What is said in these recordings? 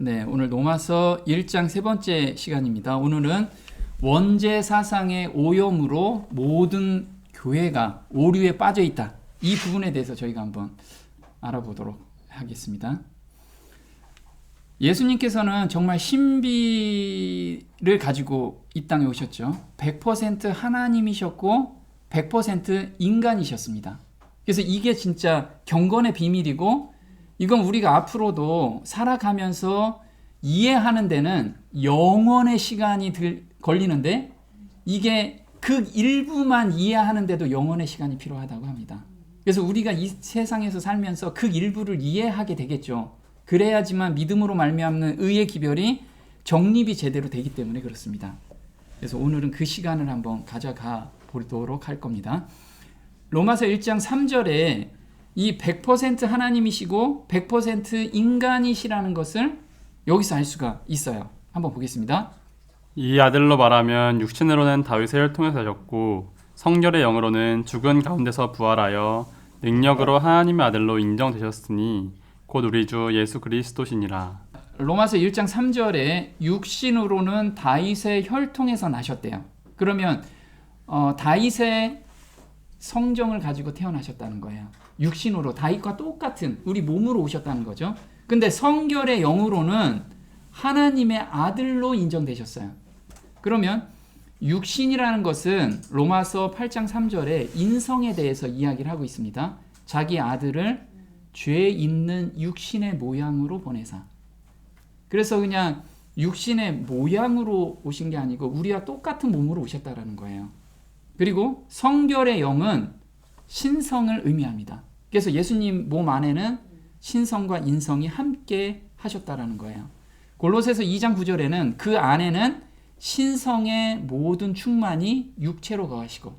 네, 오늘 로마서 1장 세 번째 시간입니다. 오늘은 원죄 사상의 오염으로 모든 교회가 오류에 빠져 있다. 이 부분에 대해서 저희가 한번 알아보도록 하겠습니다. 예수님께서는 정말 신비를 가지고 이 땅에 오셨죠. 100% 하나님이셨고 100% 인간이셨습니다. 그래서 이게 진짜 경건의 비밀이고, 이건 우리가 앞으로도 살아가면서 이해하는 데는 영원의 시간이 걸리는데, 이게 그 일부만 이해하는데도 영원의 시간이 필요하다고 합니다. 그래서 우리가 이 세상에서 살면서 그 일부를 이해하게 되겠죠. 그래야지만 믿음으로 말미암는 의의 기별이 정립이 제대로 되기 때문에 그렇습니다. 그래서 오늘은 그 시간을 한번 가져가 보도록 할 겁니다. 로마서 1장 3절에 이 100% 하나님이시고 100% 인간이시라는 것을 여기서 알 수가 있어요. 한번 보겠습니다. 이 아들로 말하면 육신으로는 다윗의 혈 통해서 하셨고 성결의 영으로는 죽은 가운데서 부활하여 능력으로 하나님의 아들로 인정되셨으니 곧 우리 주 예수 그리스도시니라. 로마서 1장 3절에 육신으로는 다윗의 혈 통해서 나셨대요. 그러면 다윗의 성정을 가지고 태어나셨다는 거예요. 육신으로 다윗과 똑같은 우리 몸으로 오셨다는 거죠. 근데 성결의 영으로는 하나님의 아들로 인정되셨어요. 그러면 육신이라는 것은 로마서 8장 3절에 인성에 대해서 이야기를 하고 있습니다. 자기 아들을 죄 있는 육신의 모양으로 보내사. 그래서 그냥 육신의 모양으로 오신 게 아니고 우리와 똑같은 몸으로 오셨다라는 거예요. 그리고 성결의 영은 신성을 의미합니다. 그래서 예수님 몸 안에는 신성과 인성이 함께 하셨다라는 거예요. 골로새서 2장 9절에는 그 안에는 신성의 모든 충만이 육체로 거하시고,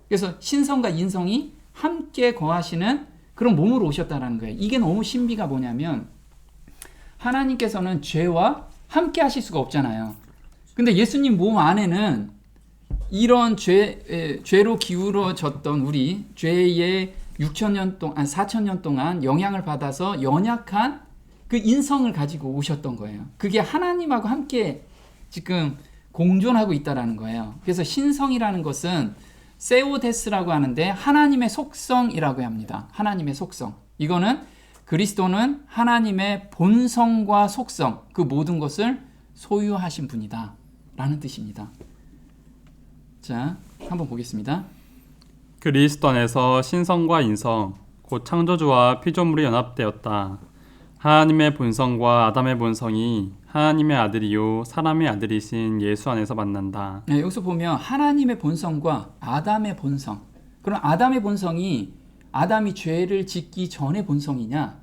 그래서 신성과 인성이 함께 거하시는 그런 몸으로 오셨다라는 거예요. 이게 너무 신비가 뭐냐면, 하나님께서는 죄와 함께 하실 수가 없잖아요. 근데 예수님 몸 안에는 이런 죄로 기울어졌던 우리 죄의 4,000년 동안 영향을 받아서 연약한 그 인성을 가지고 오셨던 거예요. 그게 하나님하고 함께 지금 공존하고 있다라는 거예요. 그래서 신성이라는 것은 세오데스라고 하는데 하나님의 속성이라고 합니다. 하나님의 속성. 이거는 그리스도는 하나님의 본성과 속성, 그 모든 것을 소유하신 분이다 라는 뜻입니다. 자, 한번 보겠습니다. 그리스도 안에서 신성과 인성, 곧 창조주와 피조물이 연합되었다. 하나님의 본성과 아담의 본성이 하나님의 아들이요 사람의 아들이신 예수 안에서 만난다. 네, 여기서 보면 하나님의 본성과 아담의 본성. 그럼 아담의 본성이 아담이 죄를 짓기 전의 본성이냐,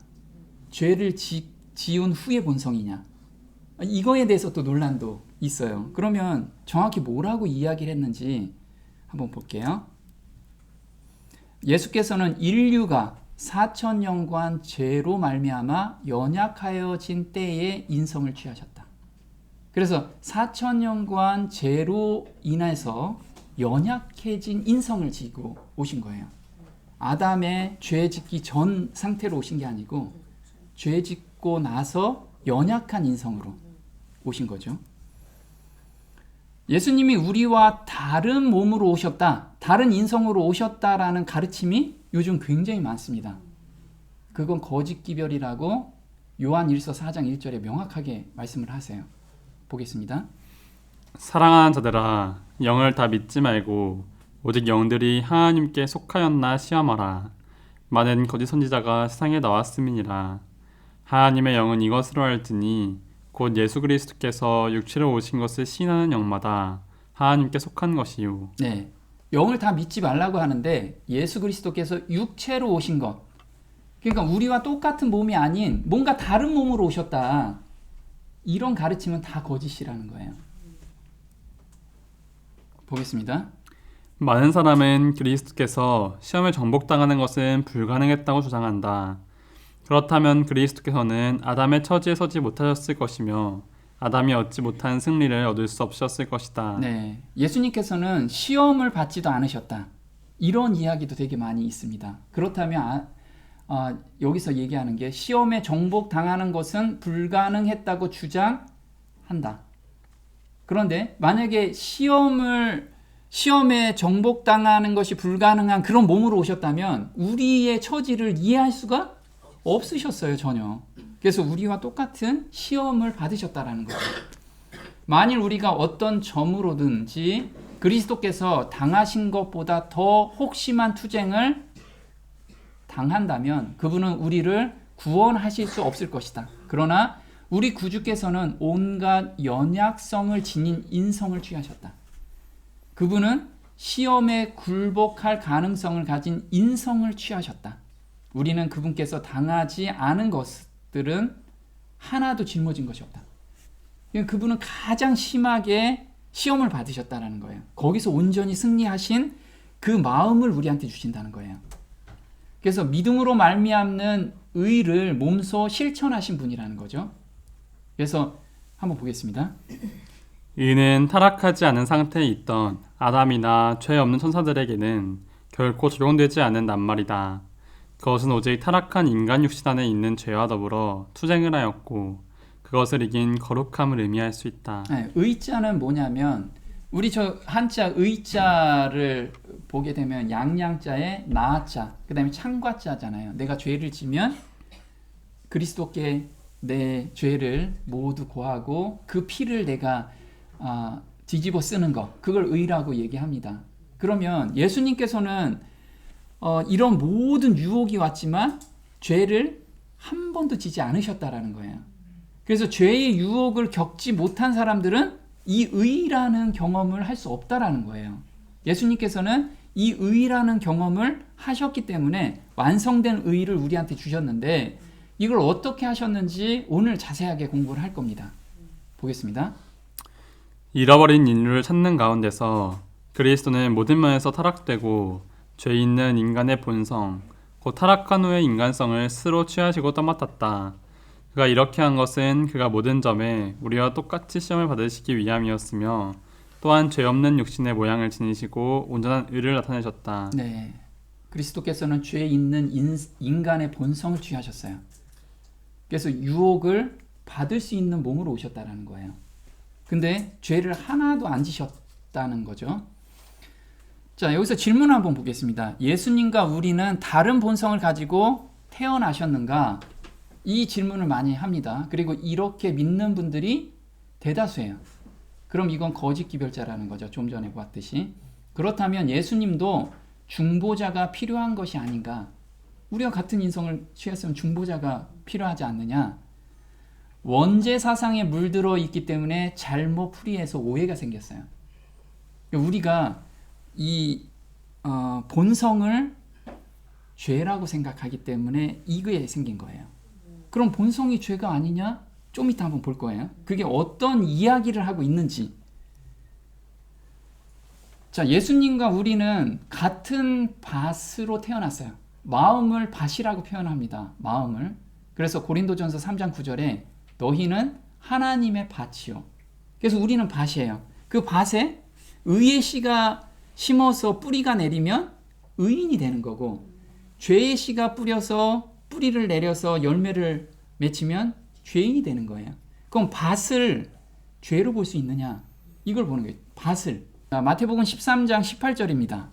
죄를 지은 후의 본성이냐, 이거에 대해서 또 논란도 있어요. 그러면 정확히 뭐라고 이야기를 했는지 한번 볼게요. 예수께서는 인류가 4,000년간 죄로 말미암아 연약하여진 때에 인성을 취하셨다. 그래서 4,000년간 죄로 인해서 연약해진 인성을 지고 오신 거예요. 아담의 죄 짓기 전 상태로 오신 게 아니고 죄 짓고 나서 연약한 인성으로 오신 거죠. 예수님이 우리와 다른 몸으로 오셨다, 다른 인성으로 오셨다라는 가르침이 요즘 굉장히 많습니다. 그건 거짓 기별이라고 요한 1서 4장 1절에 명확하게 말씀을 하세요. 보겠습니다. 사랑하는 자들아, 영을 다 믿지 말고 오직 영들이 하나님께 속하였나 시험하라. 많은 거짓 선지자가 세상에 나왔음이니라. 하나님의 영은 이것으로 알지니 곧 예수 그리스도께서 육체로 오신 것을 시인하는 영마다 하나님께 속한 것이요. 네, 영을 다 믿지 말라고 하는데 예수 그리스도께서 육체로 오신 것, 그러니까 우리와 똑같은 몸이 아닌 뭔가 다른 몸으로 오셨다, 이런 가르침은 다 거짓이라는 거예요. 보겠습니다. 많은 사람은 그리스도께서 시험에 정복당하는 것은 불가능했다고 주장한다. 그렇다면 그리스도께서는 아담의 처지에 서지 못하셨을 것이며 아담이 얻지 못한 승리를 얻을 수 없으셨을 것이다. 네, 예수님께서는 시험을 받지도 않으셨다, 이런 이야기도 되게 많이 있습니다. 그렇다면 여기서 얘기하는 게 시험에 정복당하는 것은 불가능했다고 주장한다. 그런데 만약에 시험에 정복당하는 것이 불가능한 그런 몸으로 오셨다면 우리의 처지를 이해할 수가 없으셨어요, 전혀. 그래서 우리와 똑같은 시험을 받으셨다라는 거죠. 만일 우리가 어떤 점으로든지 그리스도께서 당하신 것보다 더 혹심한 투쟁을 당한다면 그분은 우리를 구원하실 수 없을 것이다. 그러나 우리 구주께서는 온갖 연약성을 지닌 인성을 취하셨다. 그분은 시험에 굴복할 가능성을 가진 인성을 취하셨다. 우리는 그분께서 당하지 않은 것들은 하나도 짊어진 것이 없다. 그분은 가장 심하게 시험을 받으셨다는 거예요. 거기서 온전히 승리하신 그 마음을 우리한테 주신다는 거예요. 그래서 믿음으로 말미암는 의를 몸소 실천하신 분이라는 거죠. 그래서 한번 보겠습니다. 이는 타락하지 않은 상태에 있던 아담이나 죄 없는 천사들에게는 결코 적용되지 않은 낱말이다. 그것은 오직 타락한 인간 육신 안에 있는 죄와 더불어 투쟁을 하였고 그것을 이긴 거룩함을 의미할 수 있다. 네, 의자는 뭐냐면 우리 저 한자 의자를 보게 되면 양양자에 나자, 그 다음에 창과자잖아요. 내가 죄를 지면 그리스도께 내 죄를 모두 고하고 그 피를 내가 뒤집어 쓰는 것, 그걸 의라고 얘기합니다. 그러면 예수님께서는 이런 모든 유혹이 왔지만 죄를 한 번도 지지 않으셨다라는 거예요. 그래서 죄의 유혹을 겪지 못한 사람들은 이 의라는 경험을 할 수 없다라는 거예요. 예수님께서는 이 의라는 경험을 하셨기 때문에 완성된 의를 우리한테 주셨는데 이걸 어떻게 하셨는지 오늘 자세하게 공부를 할 겁니다. 보겠습니다. 잃어버린 인류를 찾는 가운데서 그리스도는 모든 면에서 타락되고 죄 있는 인간의 본성, 곧 타락한 후의 인간성을 스스로 취하시고 떠맡았다. 그가 이렇게 한 것은 그가 모든 점에 우리와 똑같이 시험을 받으시기 위함이었으며 또한 죄 없는 육신의 모양을 지니시고 온전한 의를 나타내셨다. 네, 그리스도께서는 죄 있는 인간의 본성을 취하셨어요. 그래서 유혹을 받을 수 있는 몸으로 오셨다라는 거예요. 근데 죄를 하나도 안 지셨다는 거죠. 자, 여기서 질문 한번 보겠습니다. 예수님과 우리는 다른 본성을 가지고 태어나셨는가? 이 질문을 많이 합니다. 그리고 이렇게 믿는 분들이 대다수예요. 그럼 이건 거짓 기별자라는 거죠. 좀 전에 봤듯이. 그렇다면 예수님도 중보자가 필요한 것이 아닌가? 우리가 같은 인성을 취했으면 중보자가 필요하지 않느냐? 원죄 사상에 물들어 있기 때문에 잘못 풀이해서 오해가 생겼어요. 우리가 이 본성을 죄라고 생각하기 때문에 이게 생긴 거예요. 그럼 본성이 죄가 아니냐? 좀 이따 한번 볼 거예요. 그게 어떤 이야기를 하고 있는지. 자, 예수님과 우리는 같은 밭으로 태어났어요. 마음을 밭이라고 표현합니다. 마음을. 그래서 고린도전서 3장 9절에 너희는 하나님의 밭이요. 그래서 우리는 밭이에요. 그 밭에 의의 씨가 심어서 뿌리가 내리면 의인이 되는 거고 죄의 씨가 뿌리를 내려서 열매를 맺히면 죄인이 되는 거예요. 그럼 밭을 죄로 볼 수 있느냐? 이걸 보는 거예요. 밭을. 마태복음 13장 18절입니다.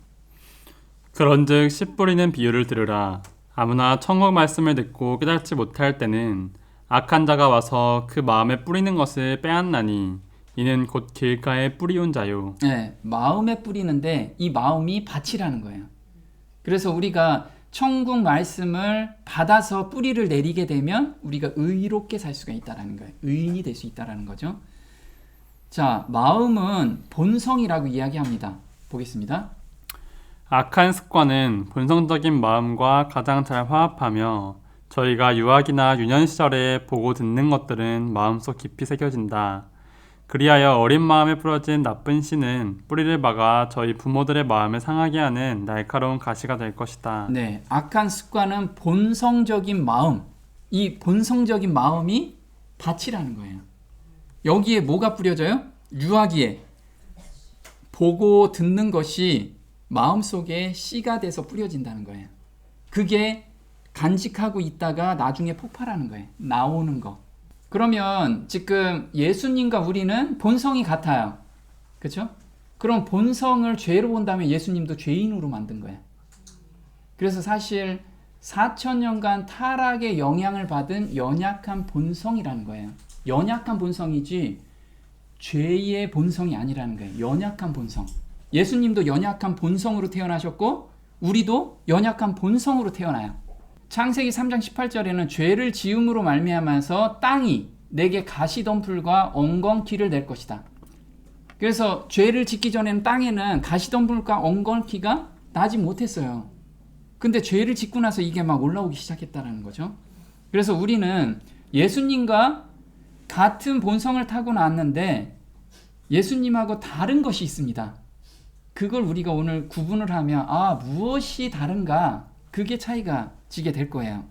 그런즉 씨 뿌리는 비유를 들으라. 아무나 천국 말씀을 듣고 깨닫지 못할 때는 악한 자가 와서 그 마음에 뿌리는 것을 빼앗나니 이는 곧 길가에 뿌리온 자요. 네, 마음에 뿌리는데 이 마음이 밭이라는 거예요. 그래서 우리가 천국 말씀을 받아서 뿌리를 내리게 되면 우리가 의롭게 살 수가 있다라는 거예요. 의인이 될 수 있다라는 거죠. 자, 마음은 본성이라고 이야기합니다. 보겠습니다. 악한 습관은 본성적인 마음과 가장 잘 화합하며 저희가 유아기나 유년 시절에 보고 듣는 것들은 마음속 깊이 새겨진다. 그리하여 어린 마음에 뿌려진 나쁜 씨는 뿌리를 박아 저희 부모들의 마음을 상하게 하는 날카로운 가시가 될 것이다. 네, 악한 습관은 본성적인 마음, 이 본성적인 마음이 밭이라는 거예요. 여기에 뭐가 뿌려져요? 유아기에 보고 듣는 것이 마음속에 씨가 돼서 뿌려진다는 거예요. 그게 간직하고 있다가 나중에 폭발하는 거예요. 나오는 거. 그러면 지금 예수님과 우리는 본성이 같아요. 그렇죠? 그럼 본성을 죄로 본다면 예수님도 죄인으로 만든 거예요. 그래서 사실 4,000년간 타락의 영향을 받은 연약한 본성이라는 거예요. 연약한 본성이지 죄의 본성이 아니라는 거예요. 연약한 본성. 예수님도 연약한 본성으로 태어나셨고 우리도 연약한 본성으로 태어나요. 창세기 3장 18절에는 죄를 지음으로 말미암아서 땅이 내게 가시덤불과 엉겅퀴를 낼 것이다. 그래서 죄를 짓기 전에는 땅에는 가시덤불과 엉겅퀴가 나지 못했어요. 근데 죄를 짓고 나서 이게 막 올라오기 시작했다는 거죠. 그래서 우리는 예수님과 같은 본성을 타고 나왔는데 예수님하고 다른 것이 있습니다. 그걸 우리가 오늘 구분을 하면 무엇이 다른가? 그게 차이가 지게 될 거예요.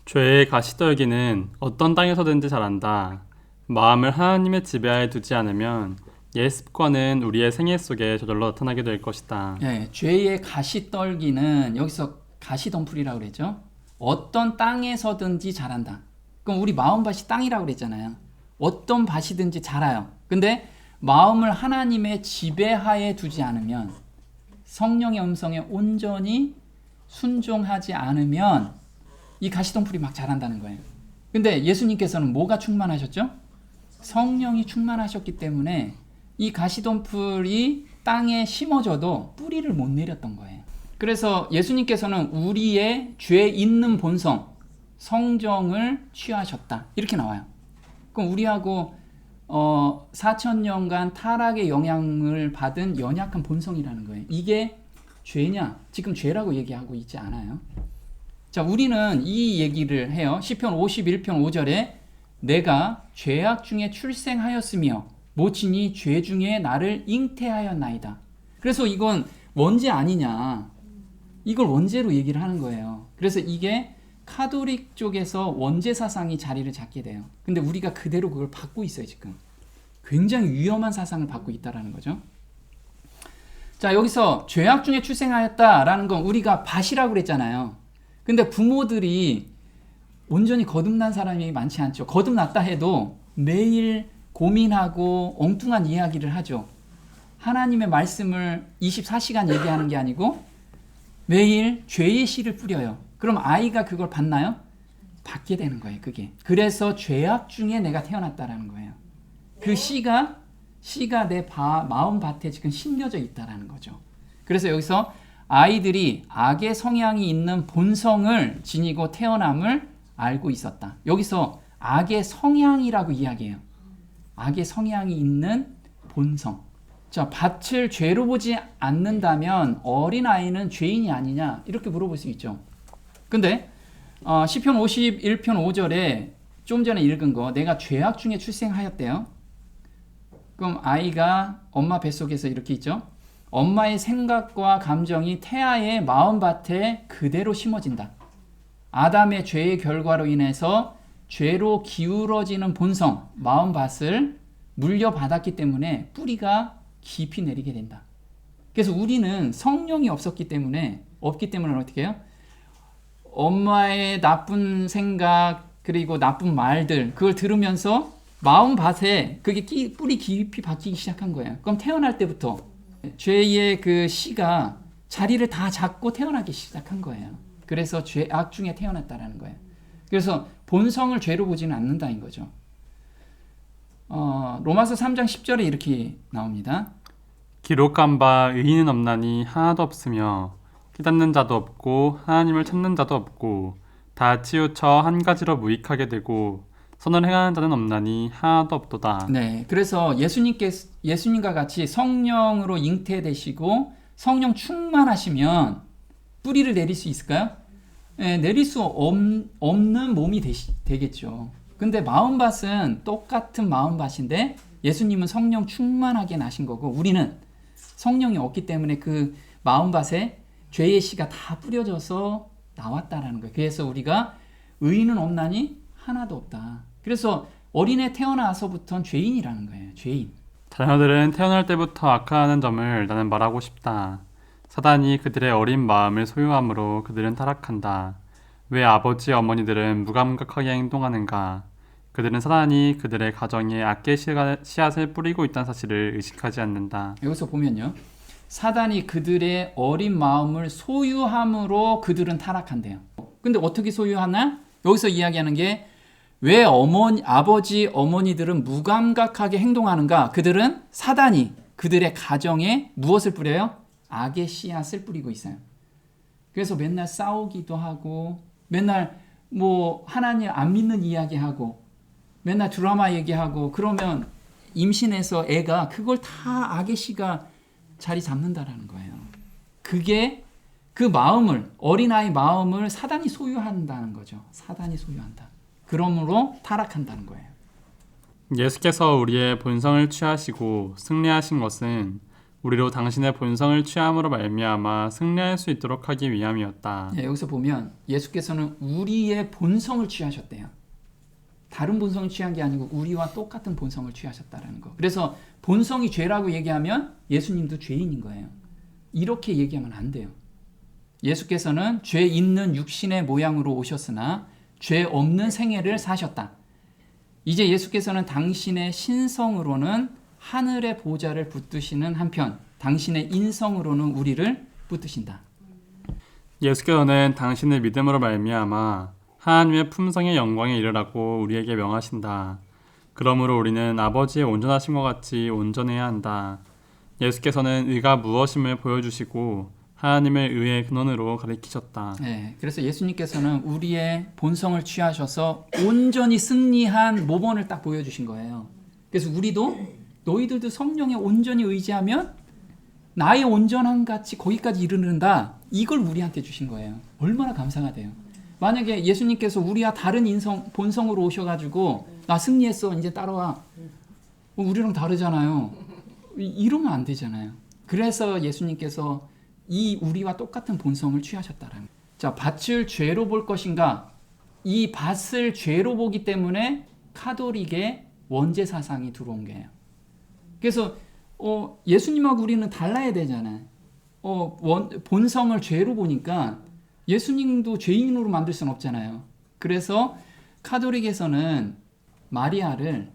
죄의 가시떨기는 어떤 땅에서든지 자란다. 마음을 하나님의 지배하에 두지 않으면 옛 습관은 우리의 생애 속에 저절로 나타나게 될 것이다. 예, 죄의 가시떨기는 여기서 가시덤불이라고 그랬죠. 어떤 땅에서든지 자란다. 그럼 우리 마음밭이 땅이라고 그랬잖아요. 어떤 밭이든지 자라요. 근데 마음을 하나님의 지배하에 두지 않으면, 성령의 음성에 온전히 순종하지 않으면 이 가시덤불이 막 자란다는 거예요. 근데 예수님께서는 뭐가 충만하셨죠? 성령이 충만하셨기 때문에 이 가시덤불이 땅에 심어져도 뿌리를 못 내렸던 거예요. 그래서 예수님께서는 우리의 죄 있는 본성, 성정을 취하셨다. 이렇게 나와요. 그럼 우리하고 4,000년간 타락의 영향을 받은 연약한 본성이라는 거예요. 이게 죄냐? 지금 죄라고 얘기하고 있지 않아요. 자, 우리는 이 얘기를 해요. 시편 51편 5절에 내가 죄악 중에 출생하였으며 모친이 죄 중에 나를 잉태하였나이다. 그래서 이건 원죄 아니냐. 이걸 원죄로 얘기를 하는 거예요. 그래서 이게 카톨릭 쪽에서 원죄 사상이 자리를 잡게 돼요. 근데 우리가 그대로 그걸 받고 있어요, 지금. 굉장히 위험한 사상을 받고 있다는 거죠. 자, 여기서 죄악 중에 출생하였다라는 건 우리가 밭이라고 그랬잖아요. 근데 부모들이 온전히 거듭난 사람이 많지 않죠. 거듭났다 해도 매일 고민하고 엉뚱한 이야기를 하죠. 하나님의 말씀을 24시간 얘기하는 게 아니고 매일 죄의 씨를 뿌려요. 그럼 아이가 그걸 받나요? 받게 되는 거예요, 그게. 그래서 죄악 중에 내가 태어났다라는 거예요. 그 씨가 내 마음 밭에 지금 심겨져 있다라는 거죠. 그래서 여기서 아이들이 악의 성향이 있는 본성을 지니고 태어남을 알고 있었다. 여기서 악의 성향이라고 이야기해요. 악의 성향이 있는 본성. 자, 밭을 죄로 보지 않는다면 어린아이는 죄인이 아니냐? 이렇게 물어볼 수 있죠. 근데 시편 51편 5절에 좀 전에 읽은 거 내가 죄악 중에 출생하였대요. 그럼 아이가 엄마 뱃속에서 이렇게 있죠. 엄마의 생각과 감정이 태아의 마음밭에 그대로 심어진다. 아담의 죄의 결과로 인해서 죄로 기울어지는 본성, 마음밭을 물려받았기 때문에 뿌리가 깊이 내리게 된다. 그래서 우리는 성령이 없기 때문에 어떻게 해요? 엄마의 나쁜 생각 그리고 나쁜 말들 그걸 들으면서 마음밭에 그게 뿌리 깊이 박히기 시작한 거예요. 그럼 태어날 때부터 죄의 그 씨가 자리를 다 잡고 태어나기 시작한 거예요. 그래서 죄악 중에 태어났다라는 거예요. 그래서 본성을 죄로 보지는 않는다는 거죠. 로마서 3장 10절에 이렇게 나옵니다. 기록한 바 의인은 없나니 하나도 없으며 깨닫는 자도 없고 하나님을 찾는 자도 없고 다 치우쳐 한 가지로 무익하게 되고 선을 행하는 자는 없나니 하나도 없도다. 네, 그래서 예수님과 같이 성령으로 잉태되시고 성령 충만하시면 뿌리를 내릴 수 있을까요? 네, 내릴 수 없는 몸이 되겠죠. 근데 마음밭은 똑같은 마음밭인데 예수님은 성령 충만하게 나신 거고 우리는 성령이 없기 때문에 그 마음밭에 죄의 씨가 다 뿌려져서 나왔다라는 거예요. 그래서 우리가 의인은 없나니 하나도 없다. 그래서 어린애 태어나서부터는 죄인이라는 거예요. 죄인. 자녀들은 태어날 때부터 악하는 점을 나는 말하고 싶다. 사단이 그들의 어린 마음을 소유함으로 그들은 타락한다. 왜 아버지 어머니들은 무감각하게 행동하는가? 그들은 사단이 그들의 가정에 악의 씨앗을 뿌리고 있다는 사실을 의식하지 않는다. 여기서 보면요. 사단이 그들의 어린 마음을 소유함으로 그들은 타락한대요. 근데 어떻게 소유하나? 여기서 이야기하는 게 왜 아버지 어머니들은 무감각하게 행동하는가? 그들은 사단이 그들의 가정에 무엇을 뿌려요? 악의 씨앗을 뿌리고 있어요. 그래서 맨날 싸우기도 하고 맨날 뭐 하나님 안 믿는 이야기하고 맨날 드라마 얘기하고 그러면 임신해서 애가 그걸 다 악의 씨가 자리 잡는다라는 거예요. 그게 그 마음을 어린아이 마음을 사단이 소유한다는 거죠. 사단이 소유한다. 그러므로 타락한다는 거예요. 예수께서 우리의 본성을 취하시고 승리하신 것은 우리로 당신의 본성을 취함으로 말미암아 승리할 수 있도록 하기 위함이었다. 여기서 보면 예수께서는 우리의 본성을 취하셨대요. 다른 본성을 취한 게 아니고 우리와 똑같은 본성을 취하셨다라는 거. 그래서 본성이 죄라고 얘기하면 예수님도 죄인인 거예요. 이렇게 얘기하면 안 돼요. 예수께서는 죄 있는 육신의 모양으로 오셨으나 죄 없는 생애를 사셨다. 이제 예수께서는 당신의 신성으로는 하늘의 보좌를 붙드시는 한편 당신의 인성으로는 우리를 붙드신다. 예수께서는 당신의 믿음으로 말미암아 하나님의 품성의 영광에 이르라고 우리에게 명하신다. 그러므로 우리는 아버지의 온전하심과 같이 온전해야 한다. 예수께서는 의가 무엇임을 보여주시고 하나님의 의의 근원으로 가르치셨다. 그래서 예수님께서는 우리의 본성을 취하셔서 온전히 승리한 모범을 딱 보여주신 거예요. 그래서 우리도 너희들도 성령에 온전히 의지하면 나의 온전함 같이 거기까지 이르는다. 이걸 우리한테 주신 거예요. 얼마나 감사하대요. 만약에 예수님께서 우리와 다른 본성으로 오셔가지고 나 승리했어 이제 따라와. 우리랑 다르잖아요. 이러면 안 되잖아요. 그래서 예수님께서 이 우리와 똑같은 본성을 취하셨다라는 거예요. 자, 밭을 죄로 볼 것인가? 이 밭을 죄로 보기 때문에 카톨릭의 원죄 사상이 들어온 거예요. 그래서 예수님하고 우리는 달라야 되잖아요. 본성을 죄로 보니까 예수님도 죄인으로 만들 수는 없잖아요. 그래서 카톨릭에서는 마리아를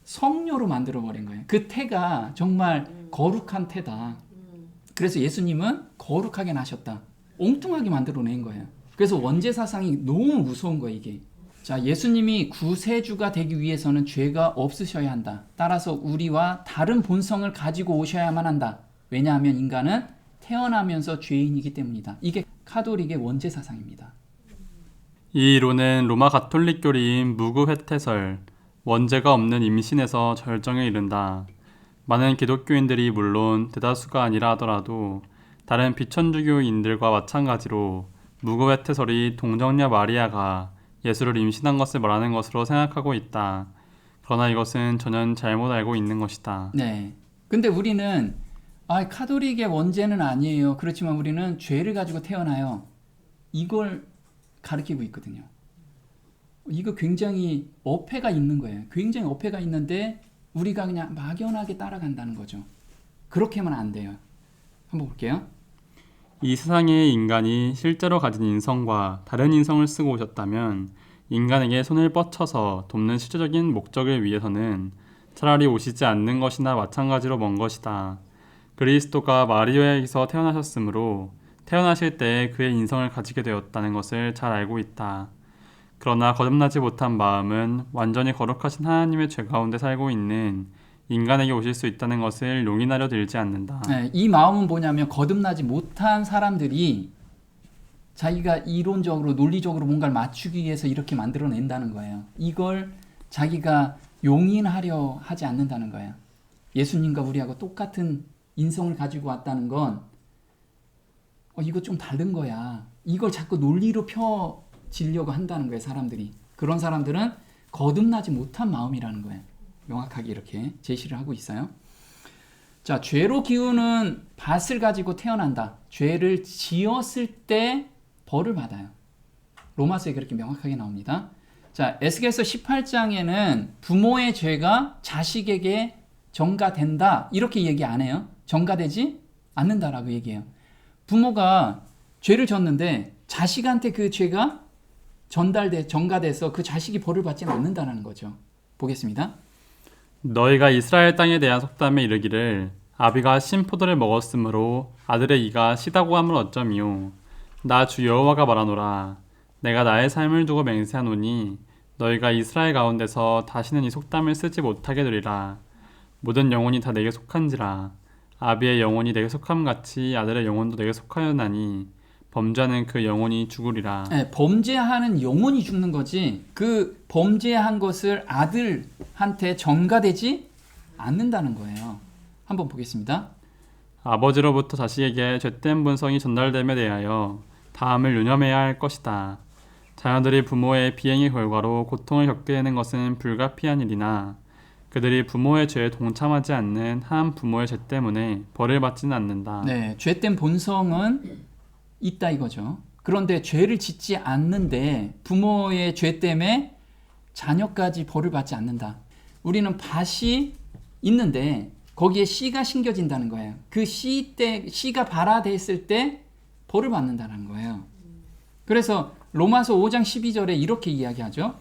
성녀로 만들어버린 거예요. 그 태가 정말 거룩한 태다. 그래서 예수님은 거룩하게 나셨다. 엉뚱하게 만들어낸 거예요. 그래서 원죄 사상이 너무 무서운 거예요, 이게. 자, 예수님이 구세주가 되기 위해서는 죄가 없으셔야 한다. 따라서 우리와 다른 본성을 가지고 오셔야만 한다. 왜냐하면 인간은 태어나면서 죄인이기 때문이다. 이게 카톨릭의 원죄 사상입니다. 이 이론은 로마 가톨릭 교리인 무구회태설, 원죄가 없는 임신에서 절정에 이른다. 많은 기독교인들이 물론 대다수가 아니라 하더라도 다른 비천주교인들과 마찬가지로 무구회태설이 동정녀 마리아가 예수를 임신한 것을 말하는 것으로 생각하고 있다. 그러나 이것은 전혀 잘못 알고 있는 것이다. 네. 근데 우리는 카톨릭의 원죄는 아니에요. 그렇지만 우리는 죄를 가지고 태어나요. 이걸 가르치고 있거든요. 이거 굉장히 어폐가 있는 거예요. 굉장히 어폐가 있는데 우리가 그냥 막연하게 따라간다는 거죠. 그렇게 하면 안 돼요. 한번 볼게요. 이 세상의 인간이 실제로 가진 인성과 다른 인성을 쓰고 오셨다면 인간에게 손을 뻗쳐서 돕는 실제적인 목적을 위해서는 차라리 오시지 않는 것이나 마찬가지로 먼 것이다. 그리스도가 마리아에게서 태어나셨으므로 태어나실 때 그의 인성을 가지게 되었다는 것을 잘 알고 있다. 그러나 거듭나지 못한 마음은 완전히 거룩하신 하나님의 죄 가운데 살고 있는 인간에게 오실 수 있다는 것을 용인하려 들지 않는다. 이 마음은 뭐냐면 거듭나지 못한 사람들이 자기가 이론적으로 논리적으로 뭔가를 맞추기 위해서 이렇게 만들어낸다는 거예요. 이걸 자기가 용인하려 하지 않는다는 거예요. 예수님과 우리하고 똑같은 인성을 가지고 왔다는 건 이거 좀 다른 거야. 이걸 자꾸 논리로 펴지려고 한다는 거예요. 사람들이. 그런 사람들은 거듭나지 못한 마음이라는 거예요. 명확하게 이렇게 제시를 하고 있어요. 자, 죄로 기우는 밭을 가지고 태어난다. 죄를 지었을 때 벌을 받아요. 로마서에 그렇게 명확하게 나옵니다. 자, 에스겔서 18장에는 부모의 죄가 자식에게 전가된다. 이렇게 얘기 안 해요. 전가되지 않는다라고 얘기해요. 부모가 죄를 졌는데 자식한테 그 죄가 전가돼서 그 자식이 벌을 받지는 않는다는 거죠. 보겠습니다. 너희가 이스라엘 땅에 대한 속담에 이르기를 아비가 신 포도를 먹었으므로 아들의 이가 시다고 함을 어쩌미요. 나 주 여호와가 말하노라. 내가 나의 삶을 두고 맹세하노니 너희가 이스라엘 가운데서 다시는 이 속담을 쓰지 못하게 되리라. 모든 영혼이 다 내게 속한지라. 아비의 영혼이 내게 속함 같이 아들의 영혼도 내게 속하였나니 범죄하는 그 영혼이 죽으리라. 네, 범죄하는 영혼이 죽는 거지 그 범죄한 것을 아들한테 전가되지 않는다는 거예요. 한번 보겠습니다. 아버지로부터 자식에게 죄된 본성이 전달됨에 대하여 다음을 유념해야 할 것이다. 자녀들이 부모의 비행의 결과로 고통을 겪게 되는 것은 불가피한 일이나 그들이 부모의 죄에 동참하지 않는 한 부모의 죄 때문에 벌을 받지는 않는다. 네, 죄된 본성은 있다 이거죠. 그런데 죄를 짓지 않는데 부모의 죄 때문에 자녀까지 벌을 받지 않는다. 우리는 밭이 있는데 거기에 씨가 심겨진다는 거예요. 그 씨가 발화됐을 때 벌을 받는다는 거예요. 그래서 로마서 5장 12절에 이렇게 이야기하죠.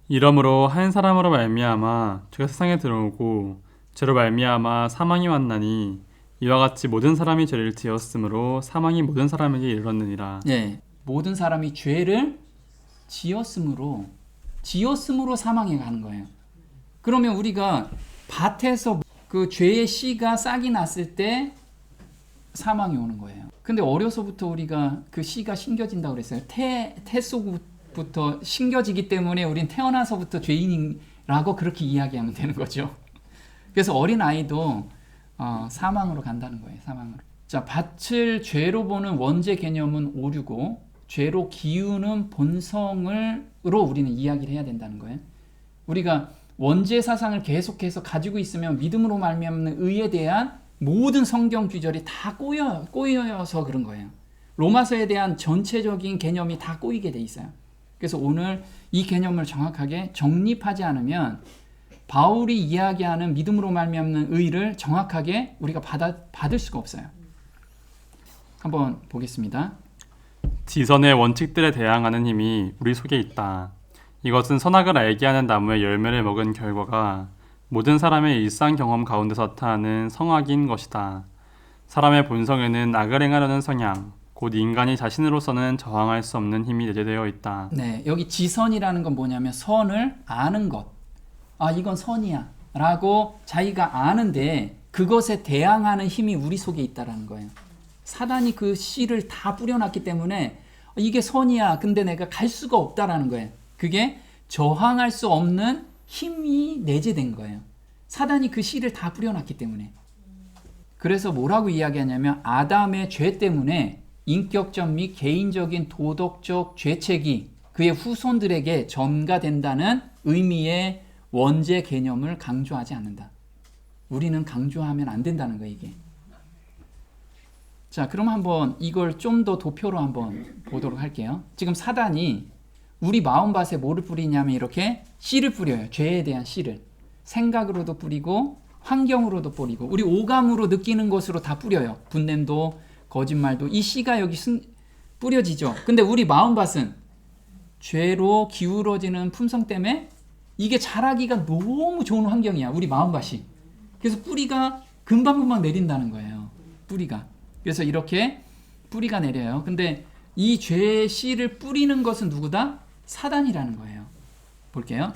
이러므로 한 사람으로 말미암아 죄가 세상에 들어오고 죄로 말미암아 사망이 왔나니 이와 같이 모든 사람이 죄를 지었으므로 사망이 모든 사람에게 이르렀느니라. 네, 모든 사람이 죄를 지었으므로 사망에 가는 거예요. 그러면 우리가 밭에서 그 죄의 씨가 싹이 났을 때 사망이 오는 거예요. 근데 어려서부터 우리가 그 씨가 심겨진다고 그랬어요. 태 속부터 심겨지기 때문에 우린 태어나서부터 죄인이라고 그렇게 이야기하면 되는 거죠. 그래서 어린 아이도 사망으로 간다는 거예요. 사망으로. 자, 밭을 죄로 보는 원죄 개념은 오류고 죄로 기우는 본성으로 우리는 이야기를 해야 된다는 거예요. 우리가 원죄 사상을 계속해서 가지고 있으면 믿음으로 말미암는 의에 대한 모든 성경 구절이 다 꼬여서 그런 거예요. 로마서에 대한 전체적인 개념이 다 꼬이게 돼 있어요. 그래서 오늘 이 개념을 정확하게 정립하지 않으면 바울이 이야기하는 믿음으로 말미암는 의를 정확하게 우리가 받을 수가 없어요. 한번 보겠습니다. 지선의 원칙들에 대항하는 힘이 우리 속에 있다. 이것은 선악을 알게 하는 나무의 열매를 먹은 결과가 모든 사람의 일상 경험 가운데서 나타나는 성악인 것이다. 사람의 본성에는 악을 행하려는 성향, 곧 인간이 자신으로서는 저항할 수 없는 힘이 내재되어 있다. 네, 여기 지선이라는 건 뭐냐면 선을 아는 것. 이건 선이야 라고 자기가 아는데 그것에 대항하는 힘이 우리 속에 있다는 거예요. 사단이 그 씨를 다 뿌려놨기 때문에 이게 선이야 근데 내가 갈 수가 없다라는 거예요. 그게 저항할 수 없는 힘이 내재된 거예요. 사단이 그 씨를 다 뿌려놨기 때문에. 그래서 뭐라고 이야기하냐면 아담의 죄 때문에 인격적 및 개인적인 도덕적 죄책이 그의 후손들에게 전가된다는 의미의 원죄 개념을 강조하지 않는다. 우리는 강조하면 안 된다는 거예요, 이게. 자, 그럼 한번 이걸 좀 더 도표로 한번 보도록 할게요. 지금 사단이 우리 마음밭에 뭐를 뿌리냐면 이렇게 씨를 뿌려요. 죄에 대한 씨를. 생각으로도 뿌리고 환경으로도 뿌리고 우리 오감으로 느끼는 것으로 다 뿌려요. 분냄도 거짓말도 이 씨가 여기 뿌려지죠. 근데 우리 마음밭은 죄로 기울어지는 품성 때문에 이게 자라기가 너무 좋은 환경이야. 우리 마음밭이. 그래서 뿌리가 금방금방 내린다는 거예요. 뿌리가. 그래서 이렇게 뿌리가 내려요. 근데 이 죄의 씨를 뿌리는 것은 누구다? 사단이라는 거예요. 볼게요.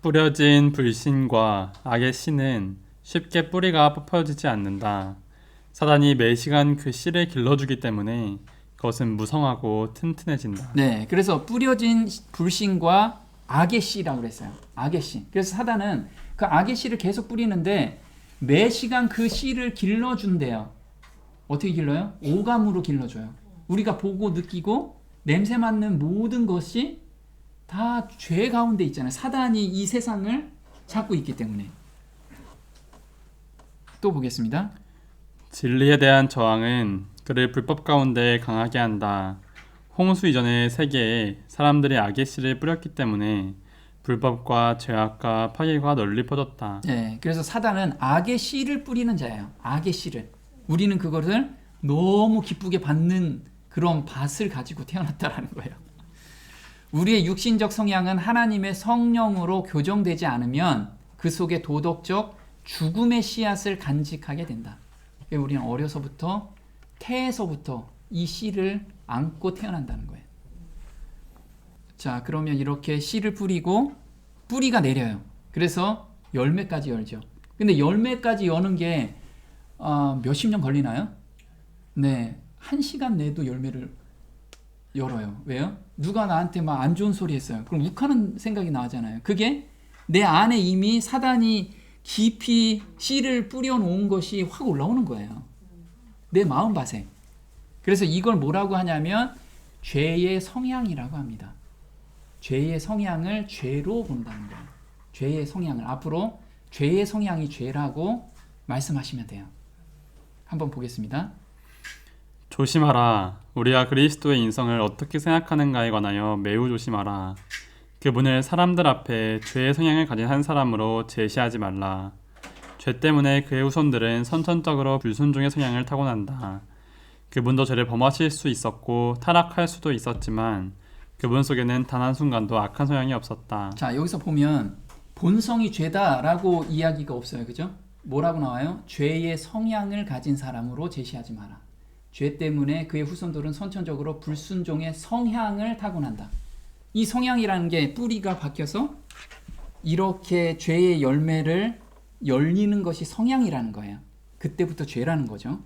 뿌려진 불신과 악의 씨는 쉽게 뿌리가 뽑혀지지 않는다. 사단이 매 시간 그 씨를 길러주기 때문에 그것은 무성하고 튼튼해진다. 네, 그래서 뿌려진 불신과 악의 씨라고 그랬어요. 악의 씨. 그래서 사단은 그 악의 씨를 계속 뿌리는데 매 시간 그 씨를 길러준대요. 어떻게 길러요? 오감으로 길러줘요. 우리가 보고 느끼고 냄새 맡는 모든 것이 다 죄 가운데 있잖아요. 사단이 이 세상을 잡고 있기 때문에. 또 보겠습니다. 진리에 대한 저항은 그를 불법 가운데 강하게 한다. 홍수 이전의 세계에 사람들이 악의 씨를 뿌렸기 때문에 불법과 죄악과 파괴가 널리 퍼졌다. 네, 그래서 사단은 악의 씨를 뿌리는 자예요. 악의 씨를. 우리는 그것을 너무 기쁘게 받는 그런 밭을 가지고 태어났다라는 거예요. 우리의 육신적 성향은 하나님의 성령으로 교정되지 않으면 그 속에 도덕적 죽음의 씨앗을 간직하게 된다. 우리는 어려서부터 태에서부터 이 씨를 안고 태어난다는 거예요. 자, 그러면 이렇게 씨를 뿌리고 뿌리가 내려요. 그래서 열매까지 열죠. 근데 열매까지 여는 게 몇십 년 걸리나요? 네, 1시간 내도 열매를 열어요. 왜요? 누가 나한테 막 안 좋은 소리 했어요. 그럼 욱하는 생각이 나잖아요. 그게 내 안에 이미 사단이 깊이 씨를 뿌려놓은 것이 확 올라오는 거예요. 내 마음밭에. 그래서 이걸 뭐라고 하냐면 죄의 성향이라고 합니다. 죄의 성향을 죄로 본다는 거예요. 죄의 성향을. 앞으로 죄의 성향이 죄라고 말씀하시면 돼요. 한번 보겠습니다. 조심하라. 우리가 그리스도의 인성을 어떻게 생각하는가에 관하여 매우 조심하라. 그분을 사람들 앞에 죄의 성향을 가진 한 사람으로 제시하지 말라. 죄 때문에 그의 후손들은 선천적으로 불순종의 성향을 타고난다. 그분도 죄를 범하실 수 있었고 타락할 수도 있었지만 그분 속에는 단 한순간도 악한 성향이 없었다. 자, 여기서 보면 본성이 죄다라고 이야기가 없어요. 그죠? 뭐라고 나와요? 죄의 성향을 가진 사람으로 제시하지 마라. 죄 때문에 그의 후손들은 선천적으로 불순종의 성향을 타고난다. 이 성향이라는 게 뿌리가 바뀌어서 이렇게 죄의 열매를 열리는 것이 성향이라는 거예요. 그때부터 죄라는 거죠.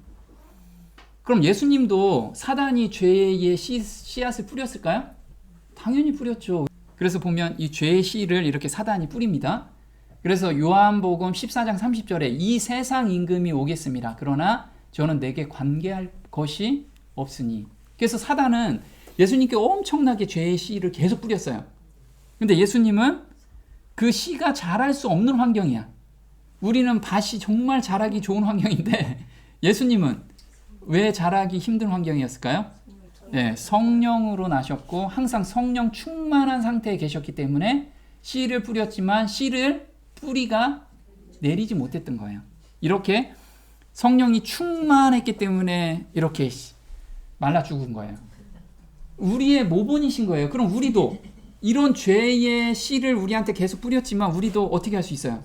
그럼 예수님도 사단이 죄의 씨앗을 뿌렸을까요? 당연히 뿌렸죠. 그래서 보면 이 죄의 씨를 이렇게 사단이 뿌립니다. 그래서 요한복음 14장 30절에 이 세상 임금이 오겠습니다. 그러나 저는 내게 관계할 것이 없으니. 그래서 사단은 예수님께 엄청나게 죄의 씨를 계속 뿌렸어요. 근데 예수님은 그 씨가 자랄 수 없는 환경이야. 우리는 밭이 정말 자라기 좋은 환경인데 예수님은 왜 자라기 힘든 환경이었을까요? 네, 성령으로 나셨고 항상 성령 충만한 상태에 계셨기 때문에 씨를 뿌렸지만 씨를 뿌리가 내리지 못했던 거예요. 이렇게 성령이 충만했기 때문에 이렇게 말라 죽은 거예요. 우리의 모본이신 거예요. 그럼 우리도 이런 죄의 씨를 우리한테 계속 뿌렸지만 우리도 어떻게 할 수 있어요?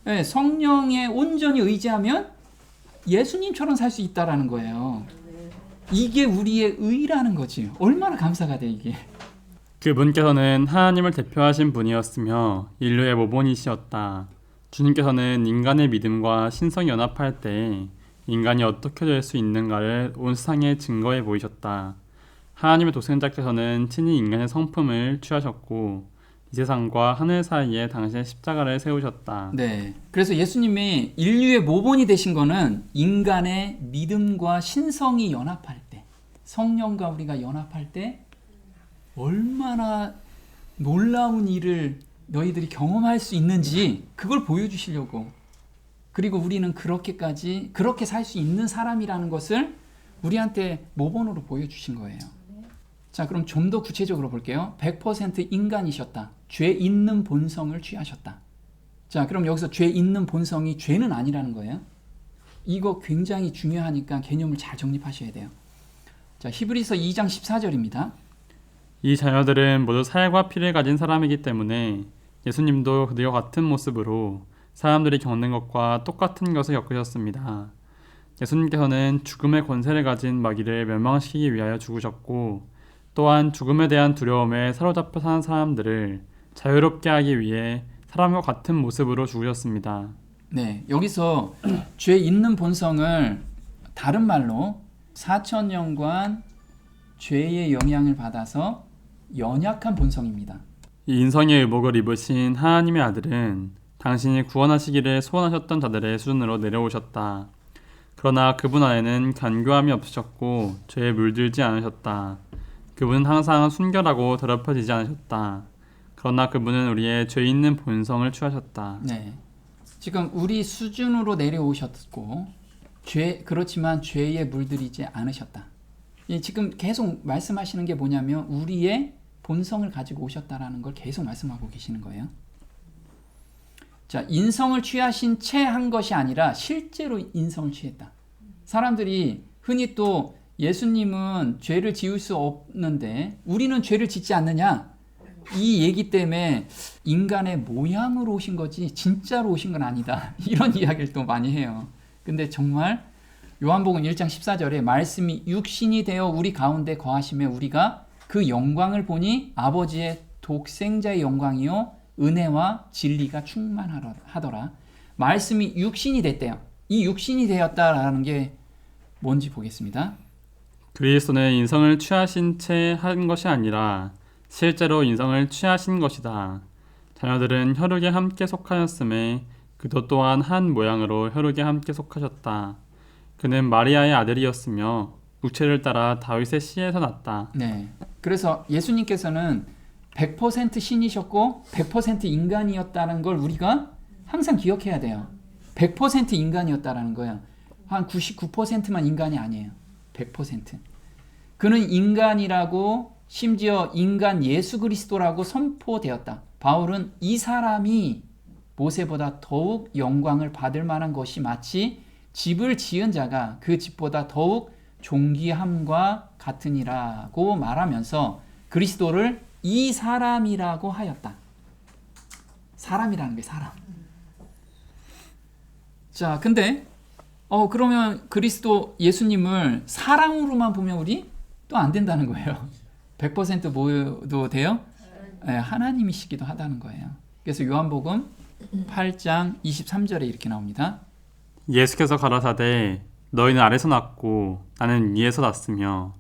네, 성령에 온전히 의지하면 예수님처럼 살 수 있다라는 거예요. 이게 우리의 의라는 거지. 얼마나 감사가 돼 이게. 그분께서는 하나님을 대표하신 분이었으며 인류의 모본이시었다. 주님께서는 인간의 믿음과 신성이 연합할 때 인간이 어떻게 될 수 있는가를 온 세상에 증거해 보이셨다. 하나님의 독생자께서는 친히 인간의 성품을 취하셨고 이 세상과 하늘 사이에 당신의 십자가를 세우셨다. 네. 그래서 예수님이 인류의 모본이 되신 거는 인간의 믿음과 신성이 연합할 때, 성령과 우리가 연합할 때 얼마나 놀라운 일을 너희들이 경험할 수 있는지 그걸 보여주시려고. 그리고 우리는 그렇게 살 수 있는 사람이라는 것을 우리한테 모본으로 보여주신 거예요. 자, 그럼 좀 더 구체적으로 볼게요. 100% 인간이셨다. 죄 있는 본성을 취하셨다. 자, 그럼 여기서 죄 있는 본성이 죄는 아니라는 거예요. 이거 굉장히 중요하니까 개념을 잘 정립하셔야 돼요. 자, 히브리서 2장 14절입니다. 이 자녀들은 모두 살과 피를 가진 사람이기 때문에 예수님도 그들과 같은 모습으로 사람들이 겪는 것과 똑같은 것을 겪으셨습니다. 예수님께서는 죽음의 권세를 가진 마귀를 멸망시키기 위하여 죽으셨고 또한 죽음에 대한 두려움에 사로잡혀 사는 사람들을 자유롭게 하기 위해 사람과 같은 모습으로 죽으셨습니다. 네, 여기서 죄 있는 본성을 다른 말로 4,000년간 죄의 영향을 받아서 연약한 본성입니다. 이 인성의 의복을 입으신 하나님의 아들은 당신이 구원하시기를 소원하셨던 자들의 수준으로 내려오셨다. 그러나 그분 안에는 간교함이 없으셨고 죄에 물들지 않으셨다. 그분은 항상 순결하고 더럽혀지지 않으셨다. 그러나 그분은 우리의 죄 있는 본성을 취하셨다. 네, 지금 우리 수준으로 내려오셨고 그렇지만 죄에 물들이지 않으셨다. 지금 계속 말씀하시는 게 뭐냐면 우리의 본성을 가지고 오셨다라는 걸 계속 말씀하고 계시는 거예요. 자, 인성을 취하신 채 한 것이 아니라 실제로 인성을 취했다. 사람들이 흔히 또 예수님은 죄를 지을 수 없는데 우리는 죄를 짓지 않느냐? 이 얘기 때문에 인간의 모양으로 오신 거지 진짜로 오신 건 아니다. 이런 이야기를 또 많이 해요. 근데 정말 요한복음 1장 14절에 말씀이 육신이 되어 우리 가운데 거하시며 우리가 그 영광을 보니 아버지의 독생자의 영광이요 은혜와 진리가 충만하더라. 말씀이 육신이 됐대요. 이 육신이 되었다라는 게 뭔지 보겠습니다. 그리스도는 인성을 취하신 채 한 것이 아니라 실제로 인성을 취하신 것이다. 자녀들은 혈육에 함께 속하였음에 그도 또한 한 모양으로 혈육에 함께 속하셨다. 그는 마리아의 아들이었으며 육체를 따라 다윗의 씨에서 났다. 네. 그래서 예수님께서는 100% 신이셨고 100% 인간이었다는 걸 우리가 항상 기억해야 돼요. 100% 인간이었다라는 거예요. 한 99%만 인간이 아니에요. 100%. 그는 인간이라고 심지어 인간 예수 그리스도라고 선포되었다. 바울은 이 사람이 모세보다 더욱 영광을 받을 만한 것이 마치 집을 지은 자가 그 집보다 더욱 존귀함과 같으니라고 말하면서 그리스도를 이 사람이라고 하였다. 사람이라는 게 사람. 자, 근데 그러면 그리스도 예수님을 사랑으로만 보면 우리 또 안 된다는 거예요. 100% 뭐도 돼요? 네, 하나님이시기도 하다는 거예요. 그래서 요한복음 8장 23절에 이렇게 나옵니다. 예수께서 가라사대 너희는 아래서 났고 나는 위에서 났으며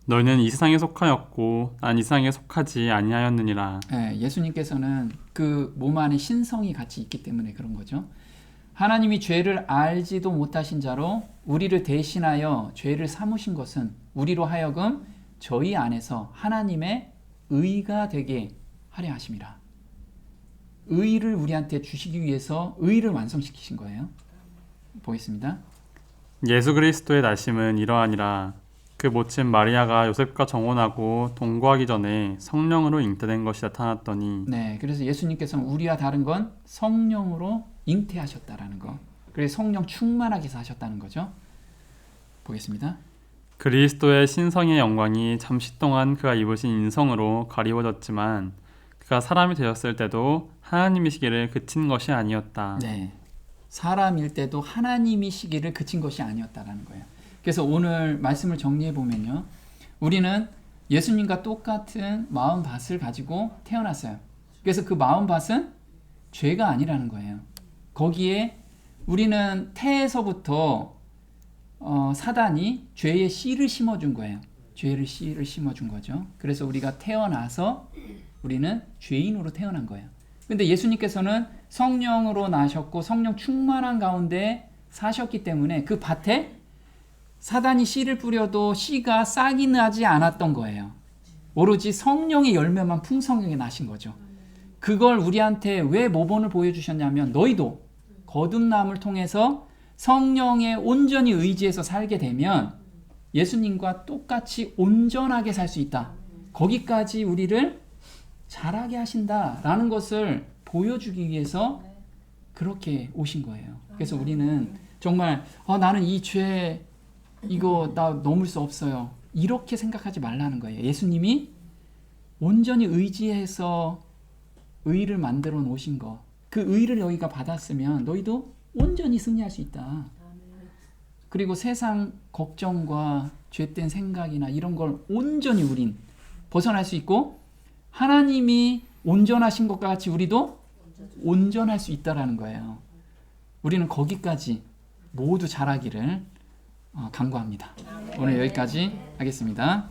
너희는 이 세상에 속하였고 난 이 세상에 속하지 아니하였느니라. 네, 예수님께서는 그 몸 안에 신성이 같이 있기 때문에 그런 거죠. 하나님이 죄를 알지도 못하신 자로 우리를 대신하여 죄를 삼으신 것은 우리로 하여금 저희 안에서 하나님의 의가 되게 하려 하심이라. 의를 우리한테 주시기 위해서 의를 완성시키신 거예요. 보겠습니다. 예수 그리스도의 나심은 이러하니라. 그 모친 마리아가 요셉과 정혼하고 동거하기 전에 성령으로 잉태된 것이 나타났더니. 네, 그래서 예수님께서는 우리와 다른 건 성령으로 잉태하셨다라는 거. 그래서 성령 충만하게 사셨다는 거죠. 보겠습니다. 그리스도의 신성의 영광이 잠시 동안 그가 입으신 인성으로 가리워졌지만 그가 사람이 되었을 때도 하나님이시기를 그친 것이 아니었다. 네, 사람일 때도 하나님이시기를 그친 것이 아니었다라는 거예요. 그래서 오늘 말씀을 정리해 보면요, 우리는 예수님과 똑같은 마음밭을 가지고 태어났어요. 그래서 그 마음밭은 죄가 아니라는 거예요. 거기에 우리는 태에서부터 사단이 죄의 씨를 심어준 거예요. 죄의 씨를 심어준 거죠. 그래서 우리가 태어나서 우리는 죄인으로 태어난 거예요. 근데 예수님께서는 성령으로 나셨고 성령 충만한 가운데 사셨기 때문에 그 밭에 사단이 씨를 뿌려도 씨가 싹이 나지 않았던 거예요. 오로지 성령의 열매만 풍성하게 나신 거죠. 그걸 우리한테 왜 모본을 보여주셨냐면 너희도 거듭남을 통해서 성령에 온전히 의지해서 살게 되면 예수님과 똑같이 온전하게 살 수 있다. 거기까지 우리를 자라게 하신다라는 것을 보여주기 위해서 그렇게 오신 거예요. 그래서 우리는 정말 나는 이 죄 이거 나 넘을 수 없어요. 이렇게 생각하지 말라는 거예요. 예수님이 온전히 의지해서 의를 만들어 놓으신 거. 그 의를 너희가 받았으면 너희도 온전히 승리할 수 있다. 그리고 세상 걱정과 죄된 생각이나 이런 걸 온전히 우린 벗어날 수 있고 하나님이 온전하신 것과 같이 우리도 온전할 수 있다라는 거예요. 우리는 거기까지 모두 잘하기를 간구합니다. 오늘 여기까지 하겠습니다.